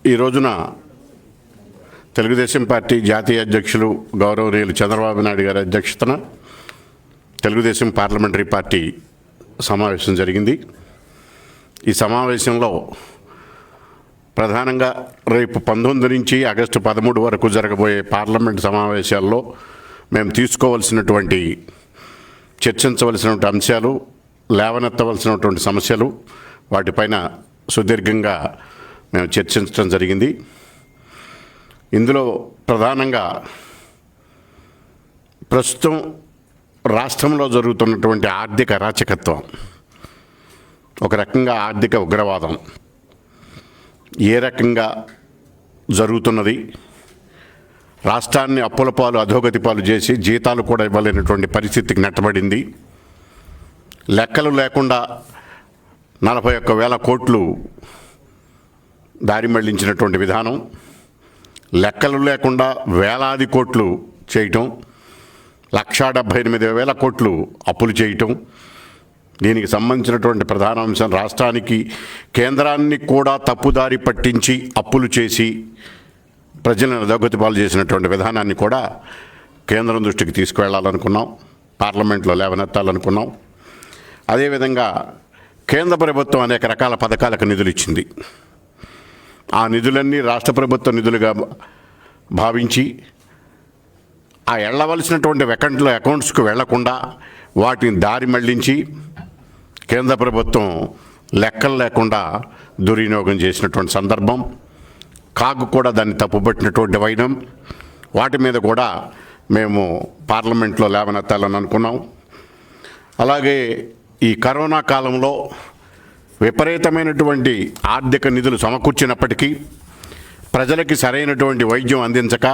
ఈ రోజున తెలుగుదేశం పార్టీ జాతీయ అధ్యక్షులు గౌరవనీయులు చంద్రబాబు నాయుడు గారి అధ్యక్షతన తెలుగుదేశం పార్లమెంటరీ పార్టీ సమావేశం జరిగింది. ఈ సమావేశంలో ప్రధానంగా రేపు 19 నుంచి ఆగస్టు 13 వరకు జరగబోయే పార్లమెంట్ సమావేశాల్లో మేము తీసుకోవాల్సినటువంటి చర్చించవలసినటువంటి అంశాలు, లేవనెత్తవలసినటువంటి సమస్యలు, వాటిపైన సుదీర్ఘంగా మేము చర్చించడం జరిగింది. ఇందులో ప్రధానంగా ప్రస్తుతం రాష్ట్రంలో జరుగుతున్నటువంటి ఆర్థిక అరాచకత్వం, ఒక రకంగా ఆర్థిక ఉగ్రవాదం ఏ రకంగా జరుగుతున్నది, రాష్ట్రాన్ని అప్పుల పాలు అధోగతి పాలు చేసి జీతాలు కూడా ఇవ్వలేనటువంటి పరిస్థితికి నెట్టబడింది. లెక్కలు లేకుండా 41,000 కోట్లు దారి మళ్లించినటువంటి విధానం, లెక్కలు లేకుండా వేలాది కోట్లు చేయటం, 1,78,000 కోట్లు అప్పులు చేయటం, దీనికి సంబంధించినటువంటి ప్రధాన అంశం రాష్ట్రానికి కేంద్రాన్ని కూడా తప్పుదారి పట్టించి అప్పులు చేసి ప్రజలను అధోగతి పాలు చేసినటువంటి విధానాన్ని కూడా కేంద్రం దృష్టికి తీసుకువెళ్ళాలనుకున్నాం, పార్లమెంట్లో లేవనెత్తాలనుకున్నాం. అదేవిధంగా కేంద్ర ప్రభుత్వం అనేక రకాల పథకాలకు నిధులు ఇచ్చింది. ఆ నిధులన్నీ రాష్ట్ర ప్రభుత్వ నిధులుగా భావించి ఆ వెళ్ళవలసినటువంటి అకౌంట్స్కు వెళ్లకుండా వాటిని దారి మళ్లించి కేంద్ర ప్రభుత్వం లెక్కలు లేకుండా దుర్వినియోగం చేసినటువంటి సందర్భం, కాగు కూడా దాన్ని తప్పుపట్టినటువంటి వైనం, వాటి మీద కూడా మేము పార్లమెంట్లో లేవనెత్తాలని అనుకున్నాం. అలాగే ఈ కరోనా కాలంలో విపరీతమైనటువంటి ఆర్థిక నిధులు సమకూర్చినప్పటికీ ప్రజలకి సరైనటువంటి వైద్యం అందించక,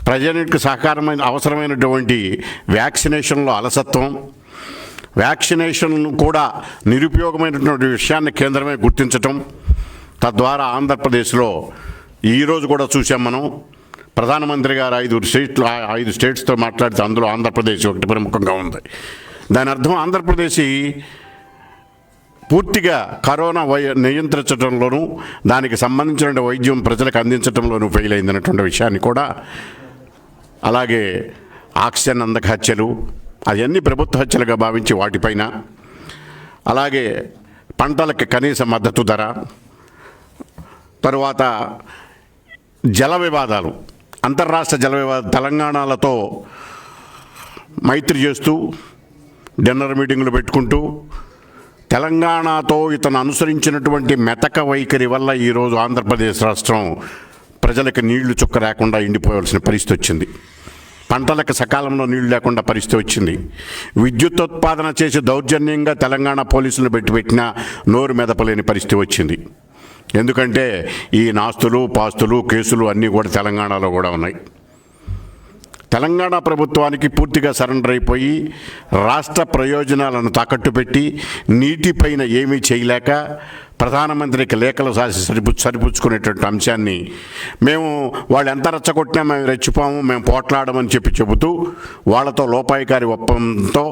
ప్రజలకు సహకారమైన అవసరమైనటువంటి వ్యాక్సినేషన్లో అలసత్వం, వ్యాక్సినేషన్ కూడా నిరుపయోగమైనటువంటి విషయాన్ని కేంద్రమే గుర్తించటం, తద్వారా ఆంధ్రప్రదేశ్లో ఈరోజు కూడా చూసాం మనం. ప్రధానమంత్రి గారు 5 స్టేట్స్తో మాట్లాడితే అందులో ఆంధ్రప్రదేశ్ ఒకటి ప్రముఖంగా ఉంది. దాని అర్థం ఆంధ్రప్రదేశ్ పూర్తిగా కరోనా నియంత్రించడంలోనూ దానికి సంబంధించిన వైద్యం ప్రజలకు అందించడంలోనూ ఫెయిల్ అయిందన్నటువంటి విషయాన్ని కూడా, అలాగే ఆక్సిజన్ అందక హత్యలు, అవన్నీ ప్రభుత్వ హత్యలుగా భావించి వాటిపైన, అలాగే పంటలకి కనీస మద్దతు ధర, తరువాత జల వివాదాలు, అంతర్రాష్ట్ర జల వివాదాలు, తెలంగాణలతో మైత్రి చేస్తూ డిన్నర్ మీటింగులు పెట్టుకుంటూ తెలంగాణతో ఇతను అనుసరించినటువంటి మెతక వైఖరి వల్ల ఈరోజు ఆంధ్రప్రదేశ్ రాష్ట్రం ప్రజలకు నీళ్లు చుక్క లేకుండా ఎండిపోవాల్సిన పరిస్థితి వచ్చింది. పంటలకు సకాలంలో నీళ్లు లేకుండా పరిస్థితి వచ్చింది. విద్యుత్ ఉత్పాదన చేసి దౌర్జన్యంగా తెలంగాణ పోలీసులు పెట్టినా నోరు మెదపలేని పరిస్థితి వచ్చింది. ఎందుకంటే ఈ నాస్తులు పాస్తులు కేసులు అన్నీ కూడా తెలంగాణలో కూడా ఉన్నాయి. తెలంగాణ ప్రభుత్వానికి పూర్తిగా సరెండర్ అయిపోయి రాష్ట్ర ప్రయోజనాలను తాకట్టు పెట్టి నీటిపైన ఏమీ చేయలేక ప్రధానమంత్రికి లేఖలు రాసి సరిపుచ్చుకునేటువంటి అంశాన్ని మేము వాళ్ళు ఎంత రెచ్చగొట్టినా మేము రెచ్చిపోము, మేము పోట్లాడమని చెబుతూ వాళ్ళతో లోపాయికారి ఒప్పందంతో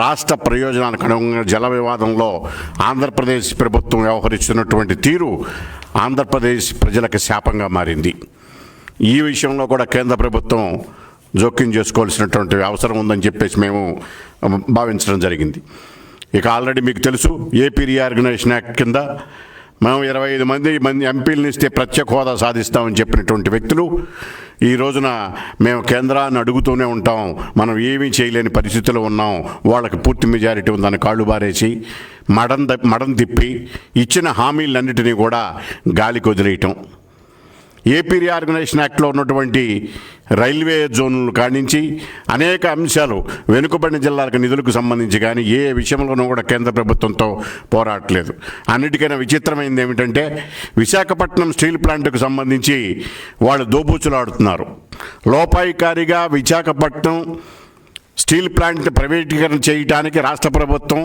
రాష్ట్ర ప్రయోజనాలకు అనుగుణంగా జల వివాదంలో ఆంధ్రప్రదేశ్ ప్రభుత్వం వ్యవహరిస్తున్నటువంటి తీరు ఆంధ్రప్రదేశ్ ప్రజలకు శాపంగా మారింది. ఈ విషయంలో కూడా కేంద్ర ప్రభుత్వం జోక్యం చేసుకోవాల్సినటువంటి అవసరం ఉందని చెప్పేసి మేము భావించడం జరిగింది. ఇక ఆల్రెడీ మీకు తెలుసు, ఏపీ రీఆర్గనైజేషన్ యాక్ట్ కింద మేము 25 మంది ఎంపీలను ఇస్తే ప్రత్యేక హోదా సాధిస్తామని చెప్పినటువంటి వ్యక్తులు ఈ రోజున మేము కేంద్రాన్ని అడుగుతూనే ఉంటాం, మనం ఏమీ చేయలేని పరిస్థితిలో ఉన్నాం, వాళ్ళకి పూర్తి మెజారిటీ ఉందని కాళ్ళు బారేసి మడం తిప్పి ఇచ్చిన హామీలన్నిటినీ కూడా గాలికి వదిలేయటం, ఏపీ రీఆర్గనైజేషన్ యాక్ట్లో ఉన్నటువంటి రైల్వే జోన్లు కానించి అనేక అంశాలు వెనుకబడిన జిల్లాలకు నిధులకు సంబంధించి కానీ ఏ విషయంలోనూ కూడా కేంద్ర ప్రభుత్వంతో పోరాడలేదు. అన్నిటికైనా విచిత్రమైనది ఏమిటంటే విశాఖపట్నం స్టీల్ ప్లాంట్కు సంబంధించి వాళ్ళు దోబూచులాడుతున్నారు. లోపాయికారిగా విశాఖపట్నం స్టీల్ ప్లాంట్ ప్రైవేటీకరణ చేయడానికి రాష్ట్ర ప్రభుత్వం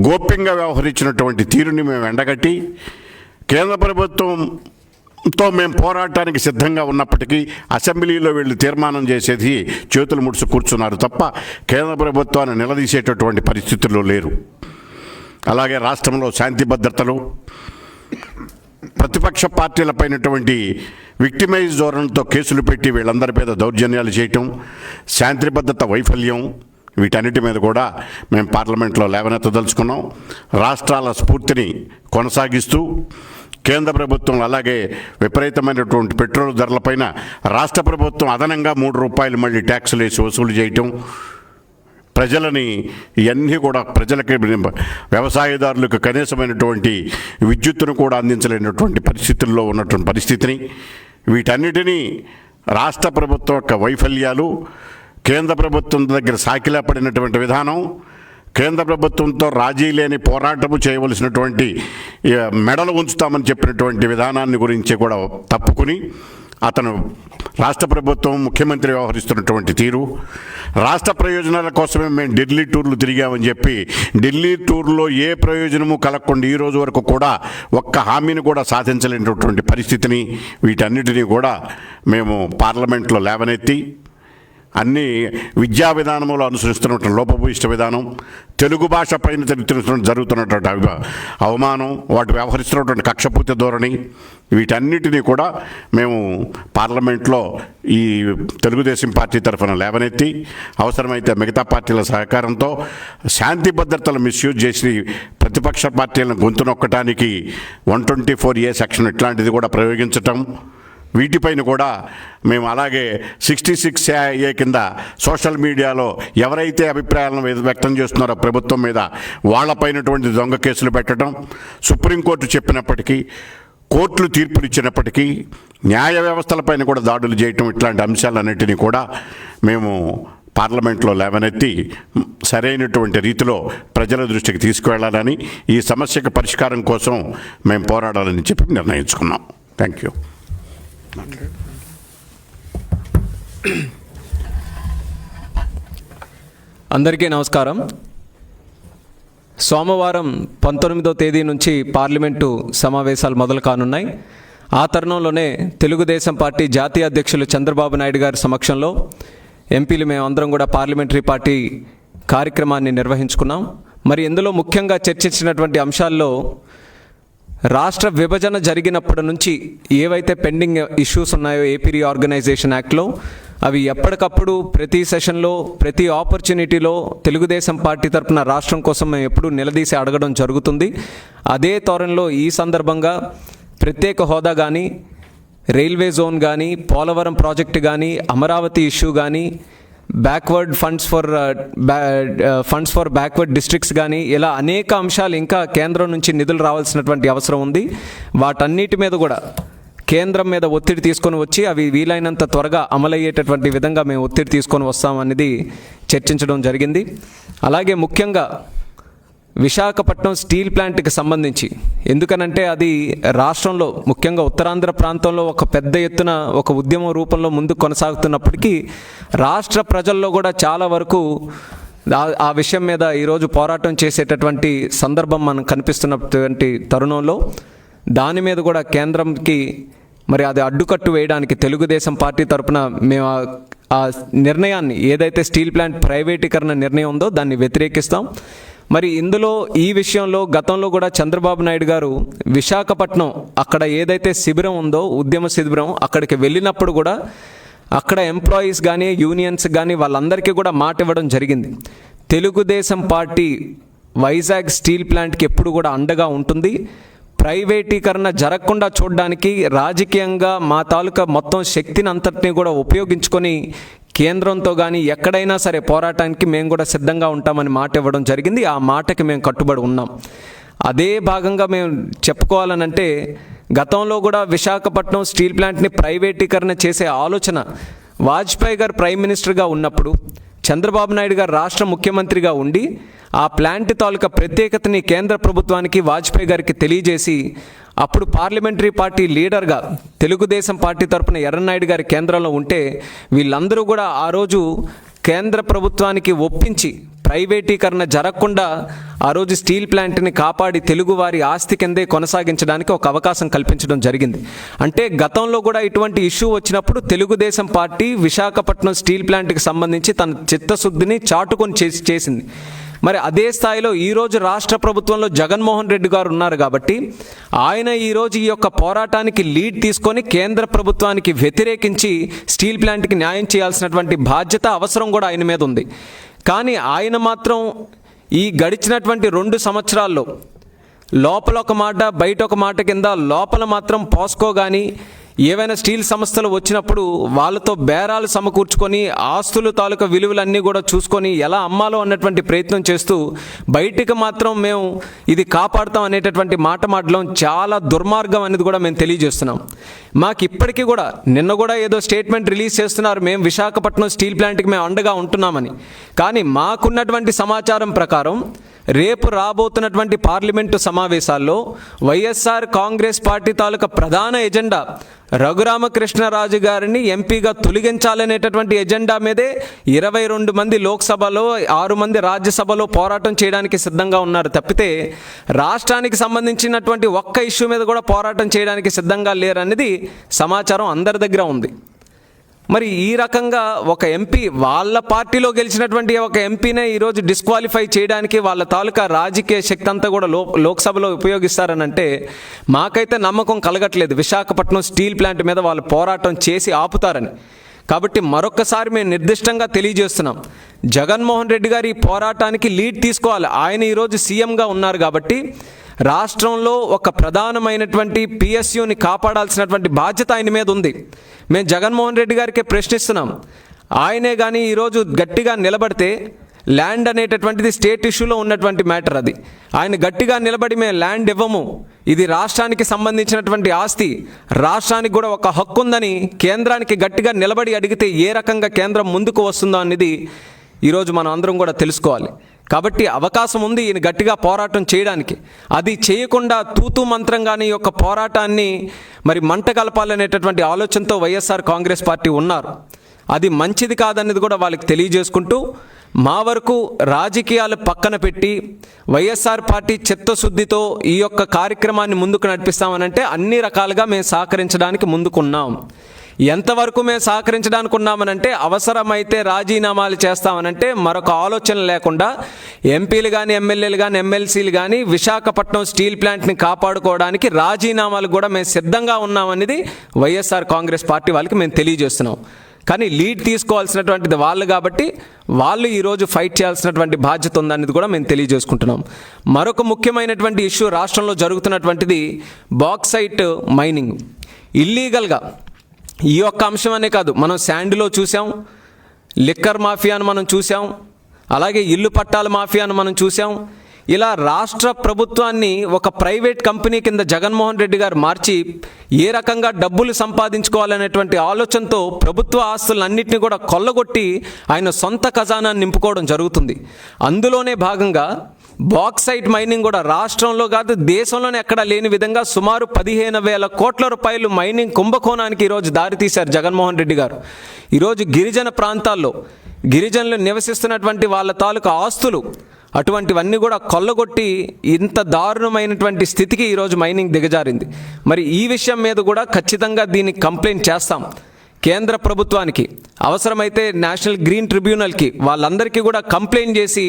గోప్యంగా వ్యవహరించినటువంటి తీరుని మేము ఎండగట్టి కేంద్ర ప్రభుత్వంతో మేము పోరాటానికి సిద్ధంగా ఉన్నప్పటికీ అసెంబ్లీలో వీళ్ళు తీర్మానం చేసేది చేతులు ముడుచు కూర్చున్నారు తప్ప కేంద్ర ప్రభుత్వాన్ని నిలదీసేటటువంటి పరిస్థితుల్లో లేరు. అలాగే రాష్ట్రంలో శాంతి భద్రతలు ప్రతిపక్ష పార్టీలపైనటువంటి విక్టిమైజ్ ధోరణితో కేసులు పెట్టి వీళ్ళందరి మీద దౌర్జన్యాలు చేయటం, శాంతి భద్రత వైఫల్యం, వీటన్నిటి మీద కూడా మేము పార్లమెంట్లో లేవనెత్తదలుచుకున్నాం. రాష్ట్రాల స్ఫూర్తిని కొనసాగిస్తూ కేంద్ర ప్రభుత్వం అలాగే విపరీతమైనటువంటి పెట్రోల్ ధరలపైన రాష్ట్ర ప్రభుత్వం అదనంగా ₹3 మళ్ళీ ట్యాక్సులు వేసి వసూలు చేయటం, ప్రజలని ఇవన్నీ కూడా ప్రజలకి వ్యవసాయదారులకు కనీసమైనటువంటి విద్యుత్తును కూడా అందించలేనటువంటి పరిస్థితుల్లో ఉన్నటువంటి పరిస్థితిని, వీటన్నిటినీ రాష్ట్ర ప్రభుత్వం యొక్క వైఫల్యాలు, కేంద్ర ప్రభుత్వం దగ్గర సాకిలా పడినటువంటి విధానం, కేంద్ర ప్రభుత్వంతో రాజీ లేని పోరాటము చేయవలసినటువంటి మెడలు ఉంచుతామని చెప్పినటువంటి విధానాన్ని గురించి కూడా తప్పుకుని అతను రాష్ట్ర ప్రభుత్వం ముఖ్యమంత్రి వ్యవహరిస్తున్నటువంటి తీరు, రాష్ట్ర ప్రయోజనాల కోసమే మేము ఢిల్లీ టూర్లు తిరిగామని చెప్పి ఢిల్లీ టూర్లో ఏ ప్రయోజనము కలగకుండా ఈ రోజు వరకు కూడా ఒక్క హామీని కూడా సాధించలేనటువంటి పరిస్థితిని, వీటన్నిటినీ కూడా మేము పార్లమెంట్లో లేవనెత్తి అన్ని విద్యా విధానంలో అనుసరిస్తున్నటువంటి లోపభూయిష్ట విధానం, తెలుగు భాష పైన జరుగుతున్నటువంటి అవమానం, వాటి వ్యవహరిస్తున్నటువంటి కక్షపూర్తి ధోరణి, వీటన్నిటినీ కూడా మేము పార్లమెంట్లో ఈ తెలుగుదేశం పార్టీ తరఫున లేవనెత్తి అవసరమైతే మిగతా పార్టీల సహకారంతో శాంతి భద్రతలు మిస్యూజ్ చేసి ప్రతిపక్ష పార్టీలను గొంతు నొక్కటానికి 124A సెక్షన్ ఇట్లాంటిది కూడా ప్రయోగించటం, వీటిపైన కూడా మేము అలాగే 66A కింద సోషల్ మీడియాలో ఎవరైతే అభిప్రాయాలను వ్యక్తం చేస్తున్నారో ప్రభుత్వం మీద వాళ్ళపైనటువంటి దొంగ కేసులు పెట్టడం, సుప్రీంకోర్టు చెప్పినప్పటికీ కోర్టులు తీర్పులు ఇచ్చినప్పటికీ న్యాయ వ్యవస్థలపైన కూడా దాడులు చేయటం, ఇట్లాంటి అంశాలన్నింటినీ కూడా మేము పార్లమెంట్లో లేవనెత్తి సరైనటువంటి రీతిలో ప్రజల దృష్టికి తీసుకువెళ్ళాలని, ఈ సమస్యకు పరిష్కారం కోసం మేము పోరాడాలని చెప్పి నిర్ణయించుకున్నాం. Thank you. అందరికీ నమస్కారం. సోమవారం 19వ తేదీ నుంచి పార్లమెంటు సమావేశాలు మొదలు కానున్నాయి. ఆ తరుణంలోనే తెలుగుదేశం పార్టీ జాతీయ అధ్యక్షులు చంద్రబాబు నాయుడు గారి సమక్షంలో ఎంపీలు మేమందరం కూడా పార్లమెంటరీ పార్టీ కార్యక్రమాన్ని నిర్వహించుకున్నాం. మరి ఇందులో ముఖ్యంగా చర్చించినటువంటి అంశాల్లో రాష్ట్ర విభజన జరిగినప్పటి నుంచి ఏవైతే పెండింగ్ ఇష్యూస్ ఉన్నాయో ఏపీ రీఆర్గనైజేషన్ యాక్ట్లో అవి ఎప్పటికప్పుడు ప్రతి సెషన్లో ప్రతి ఆపర్చునిటీలో తెలుగుదేశం పార్టీ తరఫున రాష్ట్రం కోసం మేము ఎప్పుడూ నిలదీసి అడగడం జరుగుతుంది. అదే తరుణంలో ఈ సందర్భంగా ప్రత్యేక హోదా కానీ, రైల్వే జోన్ కానీ, పోలవరం ప్రాజెక్టు కానీ, అమరావతి ఇష్యూ కానీ, backward funds for backward districts కానీ, ఇలా అనేక అంశాలు ఇంకా కేంద్రం నుంచి నిధులు రావాల్సినటువంటి అవసరం ఉంది. వాటన్నిటి మీద కూడా కేంద్రం మీద ఒత్తిడి తీసుకొని వచ్చి అవి వీలైనంత త్వరగా అమలయ్యేటటువంటి విధంగా మేము ఒత్తిడి తీసుకొని వస్తామనేది చర్చించడం జరిగింది. అలాగే ముఖ్యంగా విశాఖపట్నం స్టీల్ ప్లాంట్కి సంబంధించి, ఎందుకనంటే అది రాష్ట్రంలో ముఖ్యంగా ఉత్తరాంధ్ర ప్రాంతంలో ఒక పెద్ద ఎత్తున ఒక ఉద్యమం రూపంలో ముందుకు కొనసాగుతున్నప్పటికీ రాష్ట్ర ప్రజల్లో కూడా చాలా వరకు ఆ విషయం మీద ఈరోజు పోరాటం చేసేటటువంటి సందర్భం మనకు కనిపిస్తున్నటువంటి తరుణంలో దాని మీద కూడా కేంద్రంకి మరి అది అడ్డుకట్టు వేయడానికి తెలుగుదేశం పార్టీ తరఫున మేము ఆ నిర్ణయాన్ని, ఏదైతే స్టీల్ ప్లాంట్ ప్రైవేటీకరణ నిర్ణయం ఉందో దాన్ని వ్యతిరేకిస్తాం. మరి ఇందులో ఈ విషయంలో గతంలో కూడా చంద్రబాబు నాయుడు గారు విశాఖపట్నం అక్కడ ఏదైతే శిబిరం ఉందో ఉద్యమ శిబిరం, అక్కడికి వెళ్ళినప్పుడు కూడా అక్కడ ఎంప్లాయీస్ కానీ యూనియన్స్ కానీ వాళ్ళందరికీ కూడా మాట ఇవ్వడం జరిగింది. తెలుగుదేశం పార్టీ వైజాగ్ స్టీల్ ప్లాంట్కి ఎప్పుడు కూడా అండగా ఉంటుంది. ప్రైవేటీకరణ జరగకుండా చూడడానికి రాజకీయంగా మా తాలూకా మొత్తం శక్తిని అంతటినీ కూడా ఉపయోగించుకొని కేంద్రంతో కానీ ఎక్కడైనా సరే పోరాటానికి మేము కూడా సిద్ధంగా ఉంటామని మాట ఇవ్వడం జరిగింది. ఆ మాటకి మేము కట్టుబడి ఉన్నాం. అదే భాగంగా మేము చెప్పుకోవాలనంటే గతంలో కూడా విశాఖపట్నం స్టీల్ ప్లాంట్ని ప్రైవేటీకరణ చేసే ఆలోచన వాజ్పేయి గారు ప్రైమ్ మినిస్టర్గా ఉన్నప్పుడు, చంద్రబాబు నాయుడు గారు రాష్ట్ర ముఖ్యమంత్రిగా ఉండి ఆ ప్లాంట్ తాలూకా ప్రత్యేకతని కేంద్ర ప్రభుత్వానికి వాజ్పేయి గారికి తెలియజేసి అప్పుడు పార్లమెంటరీ పార్టీ లీడర్గా తెలుగుదేశం పార్టీ తరఫున ఎర్రన్నాయుడు గారి కేంద్రంలో ఉంటే వీళ్ళందరూ కూడా ఆ రోజు కేంద్ర ప్రభుత్వానికి ఒప్పించి ప్రైవేటీకరణ జరగకుండా ఆ రోజు స్టీల్ ప్లాంట్ని కాపాడి తెలుగువారి ఆస్తి కిందే కొనసాగించడానికి ఒక అవకాశం కల్పించడం జరిగింది. అంటే గతంలో కూడా ఇటువంటి ఇష్యూ వచ్చినప్పుడు తెలుగుదేశం పార్టీ విశాఖపట్నం స్టీల్ ప్లాంట్కి సంబంధించి తన చిత్తశుద్ధిని చాటుకొని చేసింది. మరి అదే స్థాయిలో ఈరోజు రాష్ట్ర ప్రభుత్వంలో జగన్మోహన్ రెడ్డి గారు ఉన్నారు కాబట్టి ఆయన ఈరోజు ఈ యొక్క పోరాటానికి లీడ్ తీసుకొని కేంద్ర ప్రభుత్వానికి వ్యతిరేకించి స్టీల్ ప్లాంట్కి న్యాయం చేయాల్సినటువంటి బాధ్యత అవసరం కూడా ఆయన మీద ఉంది. కానీ ఆయన మాత్రం ఈ గడిచినటువంటి 2 సంవత్సరాల్లో లోపల ఒక మాట బయట ఒక మాట కింద లోపల మాత్రం పోస్కో కానీ ఏవైనా స్టీల్ సంస్థలు వచ్చినప్పుడు వాళ్ళతో బేరాలు సమకూర్చుకొని ఆస్తులు తాలూకా విలువలన్నీ కూడా చూసుకొని ఎలా అమ్మాలో అన్నటువంటి ప్రయత్నం చేస్తూ బయటికి మాత్రం మేము ఇది కాపాడుతాం అనేటటువంటి మాట మాటలం చాలా దుర్మార్గం అనేది కూడా మేము తెలియజేస్తున్నాం. మాకు ఇప్పటికీ కూడా నిన్న కూడా ఏదో స్టేట్మెంట్ రిలీజ్ చేస్తున్నారు, మేము విశాఖపట్నం స్టీల్ ప్లాంట్కి మేము అండగా ఉంటున్నామని. కానీ మాకున్నటువంటి సమాచారం ప్రకారం రేపు రాబోతున్నటువంటి పార్లమెంటు సమావేశాల్లో వైఎస్ఆర్ కాంగ్రెస్ పార్టీ తాలూకా ప్రధాన ఎజెండా రఘురామకృష్ణరాజు గారిని ఎంపీగా తొలగించాలనేటటువంటి ఎజెండా మీదే 22 మంది లోక్సభలో 6 మంది రాజ్యసభలో పోరాటం చేయడానికి సిద్ధంగా ఉన్నారు తప్పితే రాష్ట్రానికి సంబంధించినటువంటి ఒక్క ఇష్యూ మీద కూడా పోరాటం చేయడానికి సిద్ధంగా లేరనేది సమాచారం అందరి దగ్గర ఉంది. మరి ఈ రకంగా ఒక ఎంపీ వాళ్ళ పార్టీలో గెలిచినటువంటి ఒక ఎంపీనే ఈరోజు డిస్క్వాలిఫై చేయడానికి వాళ్ళ తాలూకా రాజకీయ శక్తి అంతా కూడా లోక్సభలో ఉపయోగిస్తారనంటే మాకైతే నమ్మకం కలగట్లేదు విశాఖపట్నం స్టీల్ ప్లాంట్ మీద వాళ్ళు పోరాటం చేసి ఆపుతారని. కాబట్టి మరొక్కసారి మేము నిర్దిష్టంగా తెలియజేస్తున్నాం, జగన్మోహన్ రెడ్డి గారు ఈ పోరాటానికి లీడ్ తీసుకోవాలి. ఆయన ఈరోజు సీఎంగా ఉన్నారు కాబట్టి రాష్ట్రంలో ఒక ప్రధానమైనటువంటి పిఎస్యుని కాపాడాల్సినటువంటి బాధ్యత ఆయన మీద ఉంది. మేము జగన్మోహన్ రెడ్డి గారికే ప్రశ్నిస్తున్నాం, ఆయనే కానీ ఈరోజు గట్టిగా నిలబడితే ల్యాండ్ అనేటటువంటిది స్టేట్ ఇష్యూలో ఉన్నటువంటి మ్యాటర్, అది ఆయన గట్టిగా నిలబడి మేము ల్యాండ్ ఇవ్వము, ఇది రాష్ట్రానికి సంబంధించినటువంటి ఆస్తి, రాష్ట్రానికి కూడా ఒక హక్కు ఉందని కేంద్రానికి గట్టిగా నిలబడి అడిగితే ఏ రకంగా కేంద్రం ముందుకు వస్తుందో అనేది ఈరోజు మనం అందరం కూడా తెలుసుకోవాలి. కాబట్టి అవకాశం ఉంది ఈయన గట్టిగా పోరాటం చేయడానికి. అది చేయకుండా తూతూ మంత్రంగానే ఈ యొక్క పోరాటాన్ని మరి మంట కలపాలనేటటువంటి ఆలోచనతో వైఎస్ఆర్ కాంగ్రెస్ పార్టీ ఉన్నారు. అది మంచిది కాదనేది కూడా వాళ్ళకి తెలియజేసుకుంటూ మా వరకు రాజకీయాలు పక్కన పెట్టి వైఎస్ఆర్ పార్టీ చిత్తశుద్ధితో ఈ యొక్క కార్యక్రమాన్ని ముందుకు నడిపిస్తామనంటే అన్ని రకాలుగా మేము సహకరించడానికి ముందుకున్నాం. ఎంతవరకు మేము సహకరించడానికి ఉన్నామనంటే అవసరమైతే రాజీనామాలు చేస్తామనంటే మరొక ఆలోచన లేకుండా ఎంపీలు కానీ ఎమ్మెల్యేలు కానీ ఎమ్మెల్సీలు కానీ విశాఖపట్నం స్టీల్ ప్లాంట్ని కాపాడుకోవడానికి రాజీనామాలు కూడా మేము సిద్ధంగా ఉన్నామనేది వైఎస్ఆర్ కాంగ్రెస్ పార్టీ వాళ్ళకి మేము తెలియజేస్తున్నాం. కానీ లీడ్ తీసుకోవాల్సినటువంటిది వాళ్ళు కాబట్టి వాళ్ళు ఈరోజు ఫైట్ చేయాల్సినటువంటి బాధ్యత ఉందనేది కూడా మేము తెలియజేసుకుంటున్నాం. మరొక ముఖ్యమైనటువంటి ఇష్యూ రాష్ట్రంలో జరుగుతున్నటువంటిది బాక్సైట్ మైనింగ్ ఇల్లీగల్గా. ఈ ఒక్క అంశం అనే కాదు, మనం శాండ్లో చూసాం, లిక్కర్ మాఫియాను మనం చూసాం, అలాగే ఇల్లు పట్టాల మాఫియాను మనం చూసాం. ఇలా రాష్ట్ర ప్రభుత్వాన్ని ఒక ప్రైవేట్ కంపెనీ కింద జగన్మోహన్ రెడ్డి గారు మార్చి ఏ రకంగా డబ్బులు సంపాదించుకోవాలనేటువంటి ఆలోచనతో ప్రభుత్వ ఆస్తులన్నింటినీ కూడా కొల్లగొట్టి ఆయన సొంత ఖజానాన్ని నింపుకోవడం జరుగుతుంది. అందులోనే భాగంగా బాక్సైట్ మైనింగ్ కూడా రాష్ట్రంలో కాదు దేశంలోనే ఎక్కడా లేని విధంగా సుమారు 15,000 కోట్ల రూపాయలు మైనింగ్ కుంభకోణానికి ఈరోజు దారితీశారు జగన్మోహన్ రెడ్డి గారు. ఈరోజు గిరిజన ప్రాంతాల్లో గిరిజనులు నివసిస్తున్నటువంటి వాళ్ళ తాలూకా ఆస్తులు అటువంటివన్నీ కూడా కొల్లగొట్టి ఇంత దారుణమైనటువంటి స్థితికి ఈరోజు మైనింగ్ దిగజారింది. మరి ఈ విషయం మీద కూడా ఖచ్చితంగా దీనికి కంప్లైంట్ చేస్తాం కేంద్ర ప్రభుత్వానికి, అవసరమైతే నేషనల్ గ్రీన్ ట్రిబ్యునల్కి, వాళ్ళందరికీ కూడా కంప్లైంట్ చేసి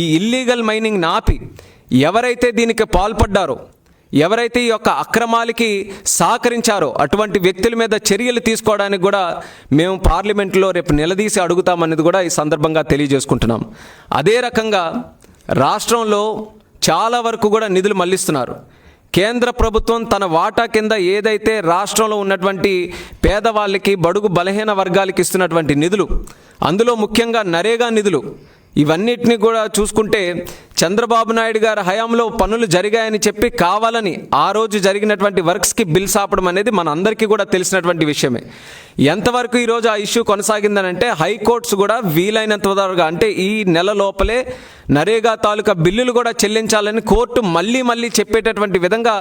ఈ ఇల్లీగల్ మైనింగ్ని ఆపి ఎవరైతే దీనికి పాల్పడ్డారో, ఎవరైతే ఈ యొక్క అక్రమాలకి సహకరించారో అటువంటి వ్యక్తుల మీద చర్యలు తీసుకోవడానికి కూడా మేము పార్లమెంట్లో రేపు నిలదీసి అడుగుతామనేది కూడా ఈ సందర్భంగా తెలియజేసుకుంటున్నాం. అదే రకంగా రాష్ట్రంలో చాలా వరకు కూడా నిధులు మళ్లిస్తున్నారు. కేంద్ర ప్రభుత్వం తన వాటా కింద ఏదైతే రాష్ట్రంలో ఉన్నటువంటి పేదవాళ్ళకి బడుగు బలహీన వర్గాలకి ఇస్తున్నటువంటి నిధులు, అందులో ముఖ్యంగా నరేగా నిధులు, ఇవన్నిటిని కూడా చూసుకుంటే చంద్రబాబు నాయుడు గారి హయాంలో పనులు జరిగాయని చెప్పి కావాలని ఆ రోజు జరిగినటువంటి వర్క్స్కి బిల్స్ ఆపడం అనేది మన అందరికీ కూడా తెలిసినటువంటి విషయమే. ఎంతవరకు ఈరోజు ఆ ఇష్యూ కొనసాగిందనంటే హైకోర్ట్స్ కూడా వీలైనంత వరకు అంటే ఈ నెల లోపలే నరేగా తాలూకా బిల్లులు కూడా చెల్లించాలని కోర్టు మళ్ళీ చెప్పేటటువంటి విధంగా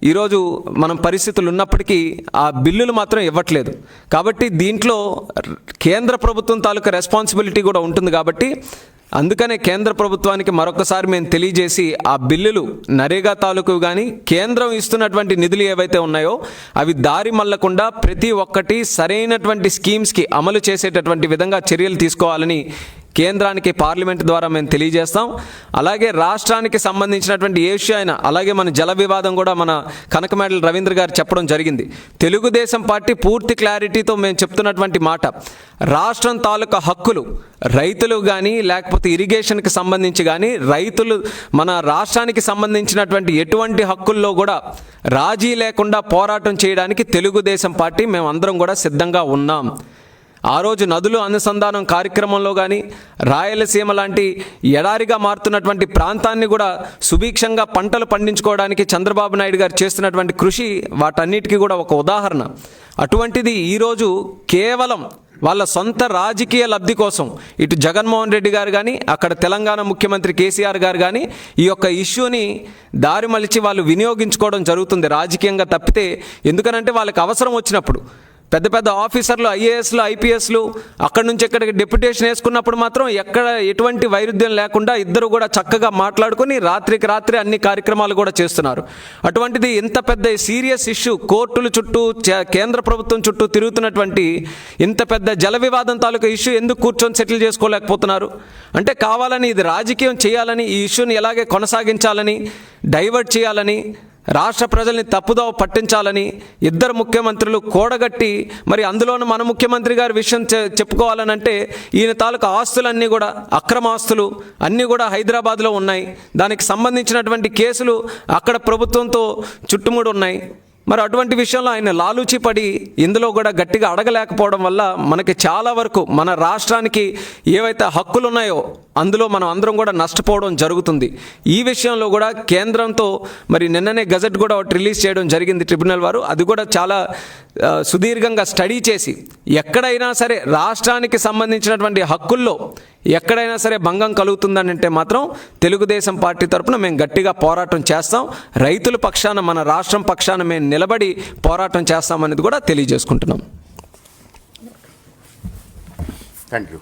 ఈరోజు మనం పరిస్థితులు ఉన్నప్పటికీ ఆ బిల్లులు మాత్రం ఇవ్వట్లేదు. కాబట్టి దీంట్లో కేంద్ర ప్రభుత్వం తాలూకా రెస్పాన్సిబిలిటీ కూడా ఉంటుంది. కాబట్టి అందుకనే కేంద్ర ప్రభుత్వానికి మరొకసారి మేము తెలియజేసి ఆ బిల్లులు నరేగా తాలూకు కానీ కేంద్రం ఇస్తున్నటువంటి నిధులు ఏవైతే ఉన్నాయో అవి దారి మళ్ళకుండా ప్రతి ఒక్కటి సరైనటువంటి స్కీమ్స్కి అమలు చేసేటటువంటి విధంగా చర్యలు తీసుకోవాలని కేంద్రానికి పార్లమెంట్ ద్వారా మేము తెలియజేస్తాం. అలాగే రాష్ట్రానికి సంబంధించినటువంటి ఏ విషయం అయినా, అలాగే మన జల వివాదం కూడా మన కనకమేడల రవీంద్ర గారు చెప్పడం జరిగింది. తెలుగుదేశం పార్టీ పూర్తి క్లారిటీతో మేము చెప్తున్నటువంటి మాట, రాష్ట్రం తాలూకా హక్కులు రైతులు కానీ లేకపోతే ఇరిగేషన్కి సంబంధించి కానీ రైతులు మన రాష్ట్రానికి సంబంధించినటువంటి ఎటువంటి హక్కుల్లో కూడా రాజీ లేకుండా పోరాటం చేయడానికి తెలుగుదేశం పార్టీ మేము అందరం కూడా సిద్ధంగా ఉన్నాం. ఆ రోజు నదులు అనుసంధానం కార్యక్రమంలో కానీ రాయలసీమ లాంటి ఎడారిగా మారుతున్నటువంటి ప్రాంతాన్ని కూడా సుభిక్షంగా పంటలు పండించుకోవడానికి చంద్రబాబు నాయుడు గారు చేస్తున్నటువంటి కృషి వాటన్నిటికీ కూడా ఒక ఉదాహరణ. అటువంటిది ఈరోజు కేవలం వాళ్ళ సొంత రాజకీయ లబ్ధి కోసం ఇటు జగన్మోహన్ రెడ్డి గారు కానీ అక్కడ తెలంగాణ ముఖ్యమంత్రి కేసీఆర్ గారు కానీ ఈ యొక్క ఇష్యూని దారి మలిచి వాళ్ళు వినియోగించుకోవడం జరుగుతుంది రాజకీయంగా తప్పితే. ఎందుకనంటే వాళ్ళకి అవసరం వచ్చినప్పుడు పెద్ద పెద్ద ఆఫీసర్లు, ఐఏఎస్లు, ఐపీఎస్లు అక్కడి నుంచి ఇక్కడికి డెప్యుటేషన్ వేసుకున్నప్పుడు మాత్రం ఎక్కడ ఎటువంటి వైరుధ్యం లేకుండా ఇద్దరు కూడా చక్కగా మాట్లాడుకొని రాత్రికి రాత్రి అన్ని కార్యక్రమాలు కూడా చేస్తున్నారు. అటువంటిది ఇంత పెద్ద సీరియస్ ఇష్యూ కోర్టుల చుట్టూ కేంద్ర ప్రభుత్వం చుట్టూ తిరుగుతున్నటువంటి ఇంత పెద్ద జల వివాదం తాలూకా ఇష్యూ ఎందుకు కూర్చొని సెటిల్ చేసుకోలేకపోతున్నారు? అంటే కావాలని ఇది రాజకీయం చేయాలని, ఈ ఇష్యూని ఎలాగే కొనసాగించాలని, డైవర్ట్ చేయాలని, రాష్ట్ర ప్రజల్ని తప్పుదోవ పట్టించాలని ఇద్దరు ముఖ్యమంత్రులు కూడగట్టి, మరి అందులోనూ మన ముఖ్యమంత్రి గారి విషయం చెప్పుకోవాలనంటే ఈయన తాలూకా ఆస్తులన్నీ కూడా అక్రమ ఆస్తులు అన్నీ కూడా హైదరాబాద్లో ఉన్నాయి. దానికి సంబంధించినటువంటి కేసులు అక్కడ ప్రభుత్వంతో చుట్టుముడి ఉన్నాయి. మరి అటువంటి విషయంలో ఆయన లాలూచి పడి ఇందులో కూడా గట్టిగా అడగలేకపోవడం వల్ల మనకి చాలా వరకు మన రాష్ట్రానికి ఏవైతే హక్కులు ఉన్నాయో అందులో మనం అందరం కూడా నష్టపోవడం జరుగుతుంది. ఈ విషయంలో కూడా కేంద్రంతో మరి నిన్ననే గజెట్ కూడా ఒకటి రిలీజ్ చేయడం జరిగింది ట్రిబ్యునల్ వారు. అది కూడా చాలా సుదీర్ఘంగా స్టడీ చేసి ఎక్కడైనా సరే రాష్ట్రానికి సంబంధించినటువంటి హక్కుల్లో ఎక్కడైనా సరే భంగం కలుగుతుందని అంటే మాత్రం తెలుగుదేశం పార్టీ తరఫున మేము గట్టిగా పోరాటం చేస్తాం. రైతుల పక్షాన, మన రాష్ట్రం పక్షాన మేము నిలబడి పోరాటం చేస్తామనేది కూడా తెలియజేసుకుంటున్నాం. Thank you.